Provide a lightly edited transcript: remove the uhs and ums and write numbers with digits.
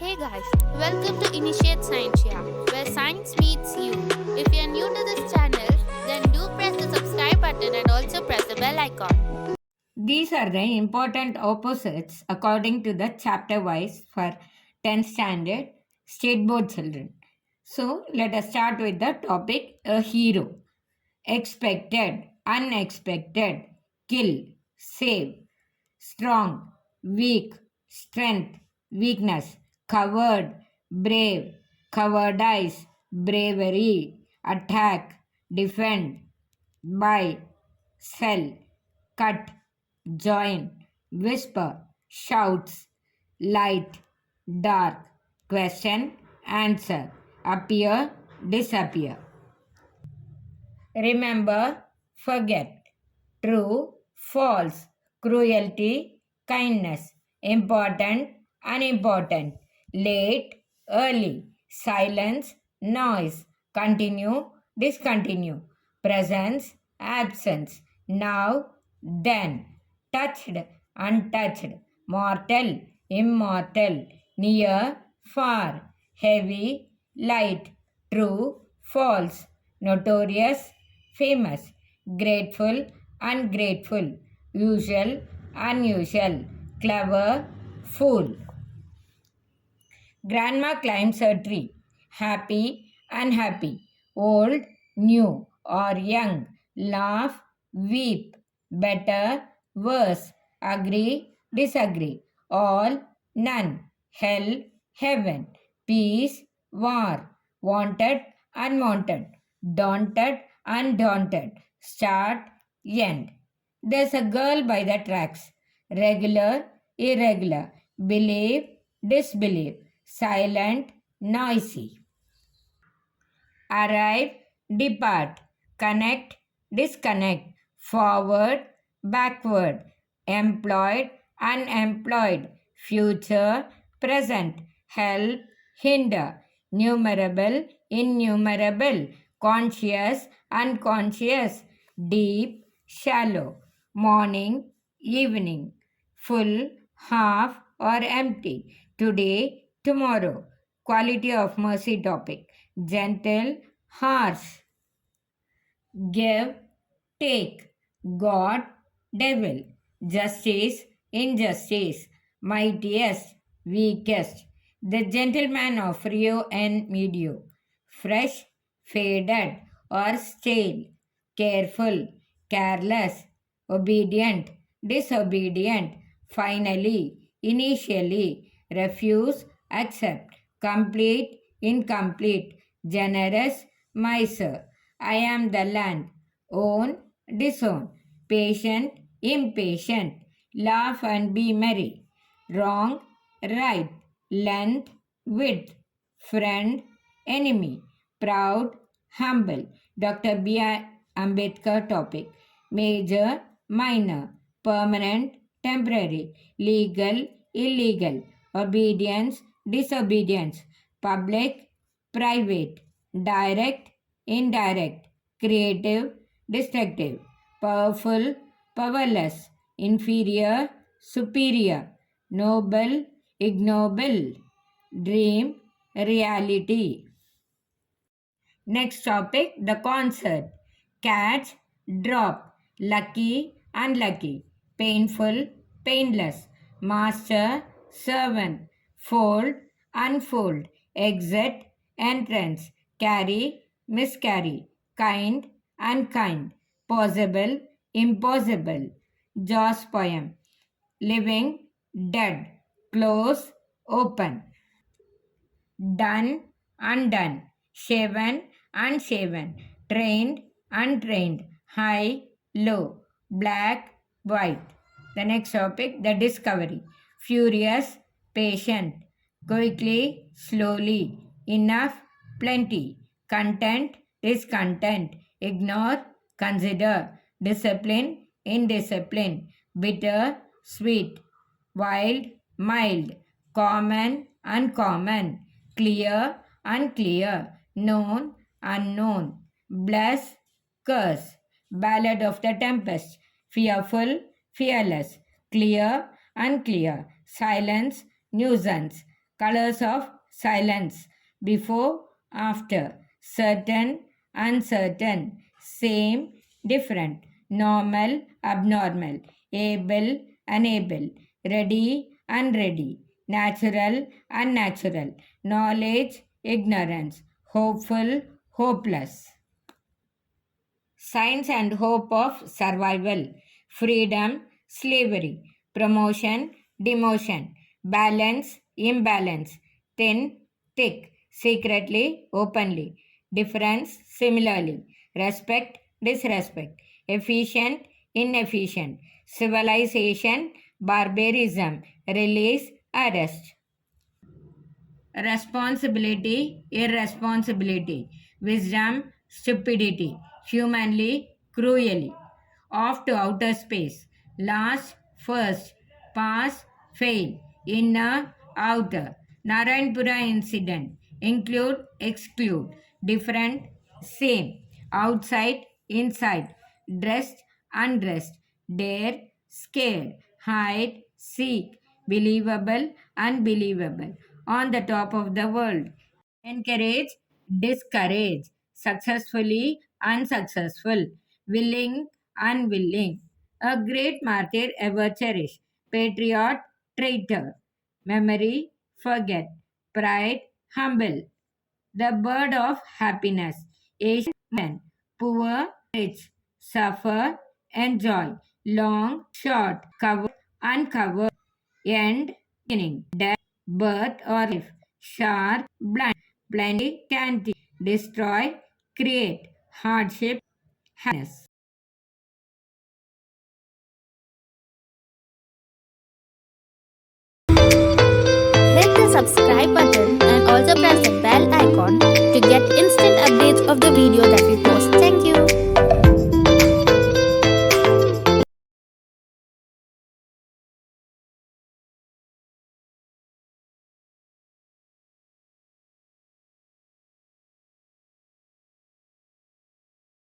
Hey guys, welcome to Initiate Science, where science meets you. If you're new to this channel, then do press the subscribe button and also press the bell icon. These are the important opposites according to the chapter wise for 10th standard state board children. So let us start with the topic a hero. Expected, unexpected, kill, save, strong, weak, strength, weakness, coward, brave, cowardice, bravery, attack, defend, buy, sell, cut, join, whisper, shouts, light, dark, question, answer, appear, disappear. Remember, forget, true, false, cruelty, kindness, important, unimportant, late, early, silence, noise, continue, discontinue, presence, absence, now, then, touched, untouched, mortal, immortal, near, far, heavy, light, true, false, notorious, famous, grateful, ungrateful, usual, unusual, clever, fool. Grandma climbs a tree. Happy, unhappy, old, new, or young, laugh, weep, better, worse, agree, disagree, all, none, hell, heaven, peace, war, wanted, unwanted, daunted, undaunted, start, end. There's a girl by the tracks. Regular, irregular, believe, disbelieve, silent, noisy. Arrive, depart, connect, disconnect, forward, backward, employed, unemployed, future, present, help, hinder, numerable, innumerable, conscious, unconscious, deep, shallow, morning, evening, full, half, or empty, today, tomorrow, quality of mercy topic, gentle, harsh, give, take, God, devil, justice, injustice, mightiest, weakest, the gentleman of Rio and Medio, fresh, faded, or stale, careful, careless, obedient, disobedient, finally, initially, refuse, accept, complete, incomplete, generous, miser, I am the land, own, disown, patient, impatient, laugh and be merry, wrong, right, length, width, friend, enemy, proud, humble. Dr. B. Ambedkar topic. Major, minor, permanent, temporary, legal, illegal, obedience, disobedience, public, private, direct, indirect, creative, destructive, powerful, powerless, inferior, superior, noble, ignoble, dream, reality. Next topic, the concert. Catch, drop, lucky, unlucky, painful, painless, master, servant, fold, unfold, exit, entrance, carry, miscarry, kind, unkind, possible, impossible. Jaws poem. Living, dead, close, open, done, undone, shaven, unshaven, trained, untrained, high, low, black, white. The next topic, the discovery. Furious, patient, quickly, slowly, enough, plenty, content, discontent, ignore, consider, discipline, indiscipline, bitter, sweet, wild, mild, common, uncommon, clear, unclear, known, unknown, bless, curse, ballad of the tempest, fearful, fearless, clear, unclear, silence, nuisance, Colors of silence. Before, after. Certain, uncertain. Same, different. Normal, abnormal. Able, unable. Ready, unready. Natural, unnatural. Knowledge, ignorance. Hopeful, hopeless. Signs and hope of survival. Freedom, slavery. Promotion, demotion. Balance, imbalance. Thin, thick. Secretly, openly. Difference, similarly. Respect, disrespect. Efficient, inefficient. Civilization, barbarism. Release, arrest. Responsibility, irresponsibility, wisdom, stupidity, humanly, cruelly, off to outer space, last, first, pass, fail, inner, outer, Narayanpura incident, include, exclude, different, same, outside, inside, dressed, undressed, dare, scared, hide, seek, believable, unbelievable, on the top of the world. Encourage, discourage, successfully, unsuccessful, willing, unwilling. A great martyr ever cherished. Patriot, traitor. Memory, forget. Pride, humble. The bird of happiness. Asian man. Poor, rich. Suffer, enjoy. Long, short. Cover, uncover. End, beginning. Death, birth or life. Sharp, blind. Plenty, scanty. Destroy, create. Hardship, happiness. Hit the subscribe button and also press the bell icon to get instant updates of the video that we post.